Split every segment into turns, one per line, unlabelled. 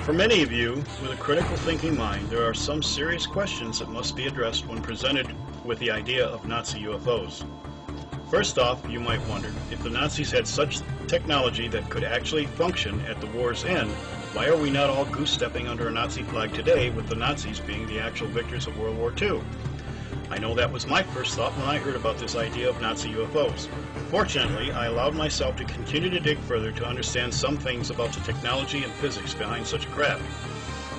For many of you with a critical thinking mind, there are some serious questions that must be addressed when presented with the idea of Nazi UFOs. First off, you might wonder, if the Nazis had such technology that could actually function at the war's end, why are we not all goose-stepping under a Nazi flag today, with the Nazis being the actual victors of World War II? I know that was my first thought when I heard about this idea of Nazi UFOs. Fortunately, I allowed myself to continue to dig further to understand some things about the technology and physics behind such a craft.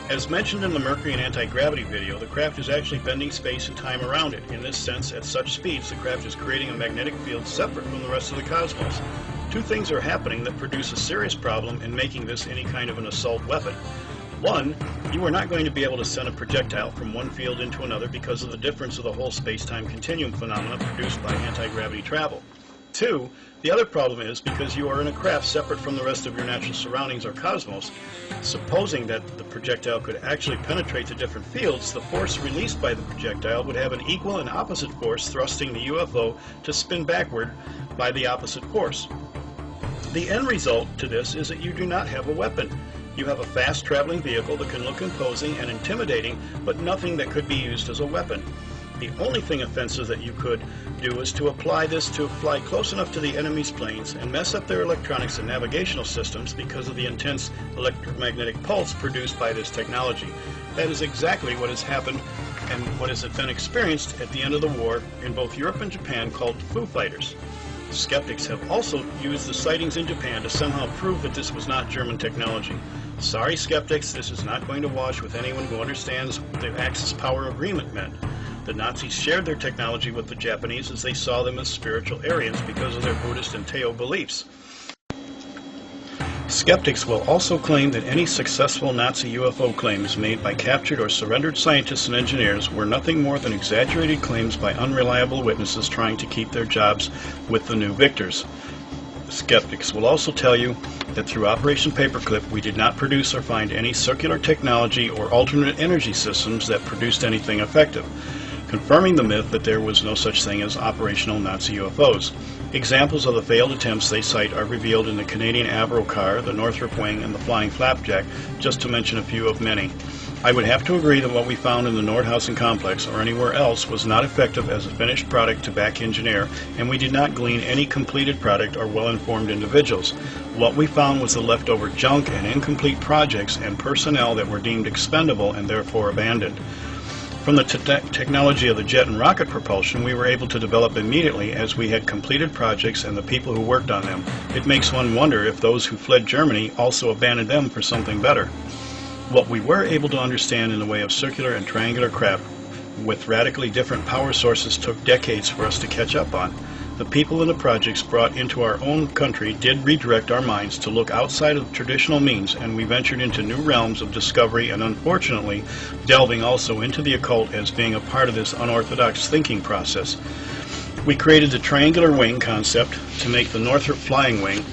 As mentioned in the Mercury and anti-gravity video, the craft is actually bending space and time around it. In this sense, at such speeds, the craft is creating a magnetic field separate from the rest of the cosmos. Two things are happening that produce a serious problem in making this any kind of an assault weapon. One, you are not going to be able to send a projectile from one field into another because of the difference of the whole space-time continuum phenomena produced by anti-gravity travel. Two, the other problem is because you are in a craft separate from the rest of your natural surroundings or cosmos, supposing that the projectile could actually penetrate the different fields, the force released by the projectile would have an equal and opposite force thrusting the UFO to spin backward by the opposite force. The end result to this is that you do not have a weapon. You have a fast-traveling vehicle that can look imposing and intimidating, but nothing that could be used as a weapon. The only thing offensive that you could do is to apply this to fly close enough to the enemy's planes and mess up their electronics and navigational systems because of the intense electromagnetic pulse produced by this technology. That is exactly what has happened and what has been experienced at the end of the war in both Europe and Japan, called Foo Fighters. Skeptics have also used the sightings in Japan to somehow prove that this was not German technology. Sorry, skeptics, this is not going to wash with anyone who understands what the Axis power agreement meant. The Nazis shared their technology with the Japanese as they saw them as spiritual Aryans because of their Buddhist and Tao beliefs. Skeptics will also claim that any successful Nazi UFO claims made by captured or surrendered scientists and engineers were nothing more than exaggerated claims by unreliable witnesses trying to keep their jobs with the new victors. Skeptics will also tell you that through Operation Paperclip we did not produce or find any circular technology or alternate energy systems that produced anything effective, confirming the myth that there was no such thing as operational Nazi UFOs. Examples of the failed attempts they cite are revealed in the Canadian Avro car, the Northrop Wing, and the Flying Flapjack, just to mention a few of many. I would have to agree that what we found in the Nordhausen complex or anywhere else was not effective as a finished product to back engineer, and we did not glean any completed product or well-informed individuals. What we found was the leftover junk and incomplete projects and personnel that were deemed expendable and therefore abandoned. From the technology of the jet and rocket propulsion, we were able to develop immediately as we had completed projects and the people who worked on them. It makes one wonder if those who fled Germany also abandoned them for something better. What we were able to understand in the way of circular and triangular craft with radically different power sources took decades for us to catch up on. The people in the projects brought into our own country did redirect our minds to look outside of traditional means, and we ventured into new realms of discovery and, unfortunately, delving also into the occult as being a part of this unorthodox thinking process. We created the triangular wing concept to make the Northrop flying wing,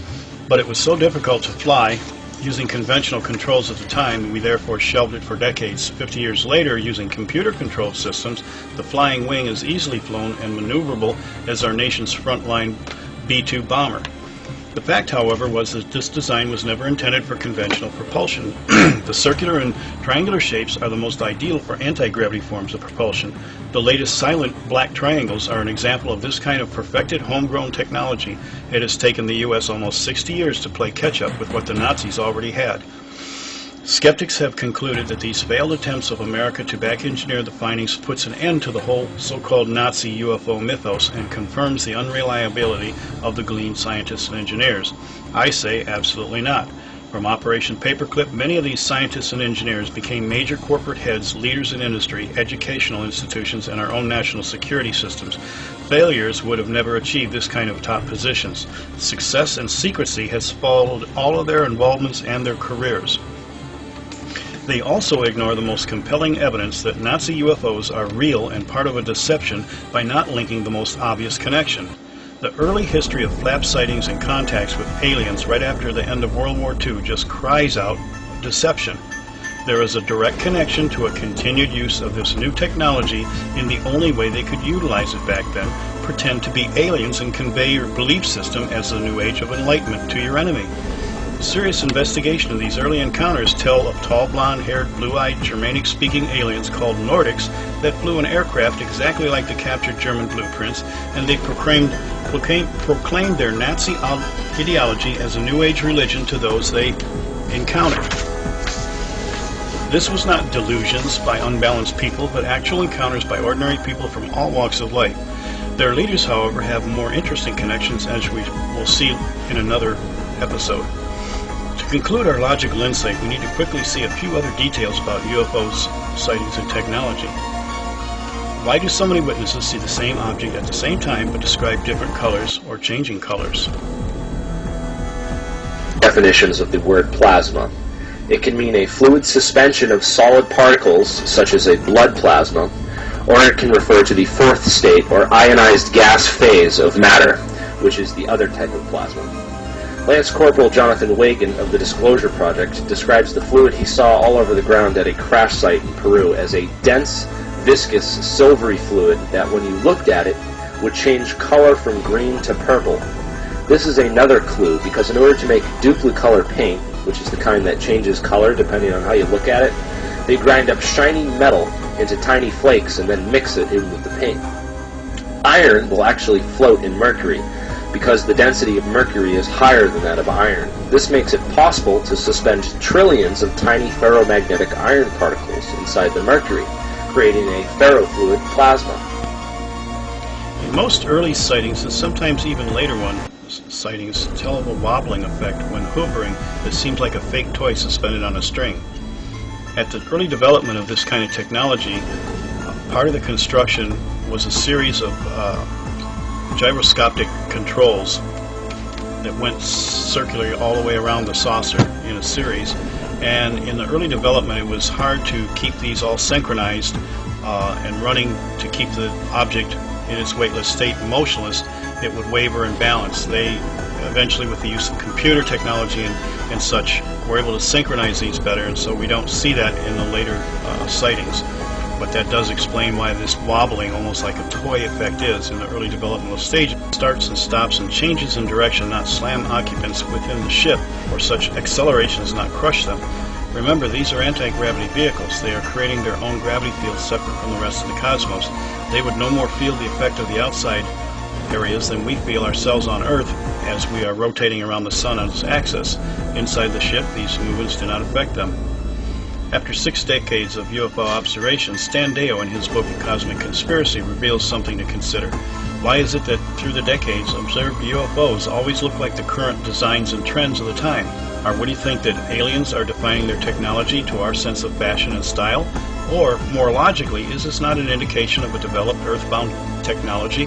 but it was so difficult to fly using conventional controls at the time, we therefore shelved it for decades. 50 years later, using computer-controlled systems, the flying wing is easily flown and maneuverable as our nation's frontline B-2 bomber. The fact, however, was that this design was never intended for conventional propulsion. The circular and triangular shapes are the most ideal for anti-gravity forms of propulsion. The latest silent black triangles are an example of this kind of perfected homegrown technology. It has taken the U.S. almost 60 years to play catch-up with what the Nazis already had. Skeptics have concluded that these failed attempts of America to back-engineer the findings puts an end to the whole so-called Nazi UFO mythos and confirms the unreliability of the gleaned scientists and engineers. I say absolutely not. From Operation Paperclip, many of these scientists and engineers became major corporate heads, leaders in industry, educational institutions, and our own national security systems. Failures would have never achieved this kind of top positions. Success and secrecy has followed all of their involvements and their careers. They also ignore the most compelling evidence that Nazi UFOs are real and part of a deception by not linking the most obvious connection. The early history of flap sightings and contacts with aliens right after the end of World War II just cries out deception. There is a direct connection to a continued use of this new technology in the only way they could utilize it back then, pretend to be aliens and convey your belief system as the new age of enlightenment to your enemy. Serious investigation of these early encounters tell of tall, blonde-haired, blue-eyed, Germanic-speaking aliens called Nordics that flew an aircraft exactly like the captured German blueprints, and they proclaimed their Nazi ideology as a New Age religion to those they encountered. This was not delusions by unbalanced people, but actual encounters by ordinary people from all walks of life. Their leaders, however, have more interesting connections, as we will see in another episode. To conclude our logical insight, we need to quickly see a few other details about UFOs, sightings, and technology. Why do so many witnesses see the same object at the same time but describe different colors or changing colors?
Definitions of the word plasma. It can mean a fluid suspension of solid particles, such as a blood plasma, or it can refer to the fourth state or ionized gas phase of matter, which is the other type of plasma. Lance Corporal Jonathan Wagan of the Disclosure Project describes the fluid he saw all over the ground at a crash site in Peru as a dense, viscous, silvery fluid that, when you looked at it, would change color from green to purple. This is another clue, because in order to make duplicolor paint, which is the kind that changes color depending on how you look at it, they grind up shiny metal into tiny flakes and then mix it in with the paint. Iron will actually float in mercury, because the density of mercury is higher than that of iron. This makes it possible to suspend trillions of tiny ferromagnetic iron particles inside the mercury, creating a ferrofluid plasma.
In most early sightings, and sometimes even later sightings, tell of a wobbling effect when hovering that seems like a fake toy suspended on a string. At the early development of this kind of technology, part of the construction was a series of gyroscopic controls that went circularly all the way around the saucer in a series, and in the early development it was hard to keep these all synchronized and running to keep the object in its weightless state motionless. It would waver and balance. They eventually, with the use of computer technology and such, were able to synchronize these better, and so we don't see that in the later sightings. But that does explain why this wobbling, almost like a toy effect, is in the early developmental stage. It starts and stops and changes in direction, not slam occupants within the ship, or such acceleration does not crush them. Remember, these are anti-gravity vehicles. They are creating their own gravity field separate from the rest of the cosmos. They would no more feel the effect of the outside areas than we feel ourselves on Earth as we are rotating around the sun on its axis. Inside the ship, these movements do not affect them. After 6 decades of UFO observations, Stan Deyo, in his book Cosmic Conspiracy, reveals something to consider. Why is it that through the decades, observed UFOs always look like the current designs and trends of the time? Or would you think that aliens are defining their technology to our sense of fashion and style? Or, more logically, is this not an indication of a developed earthbound technology?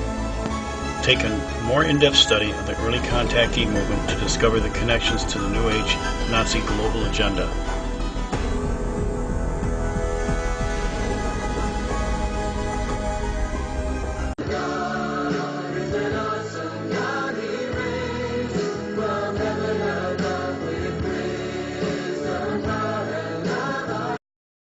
Take a more in-depth study of the early contactee movement to discover the connections to the New Age Nazi global agenda.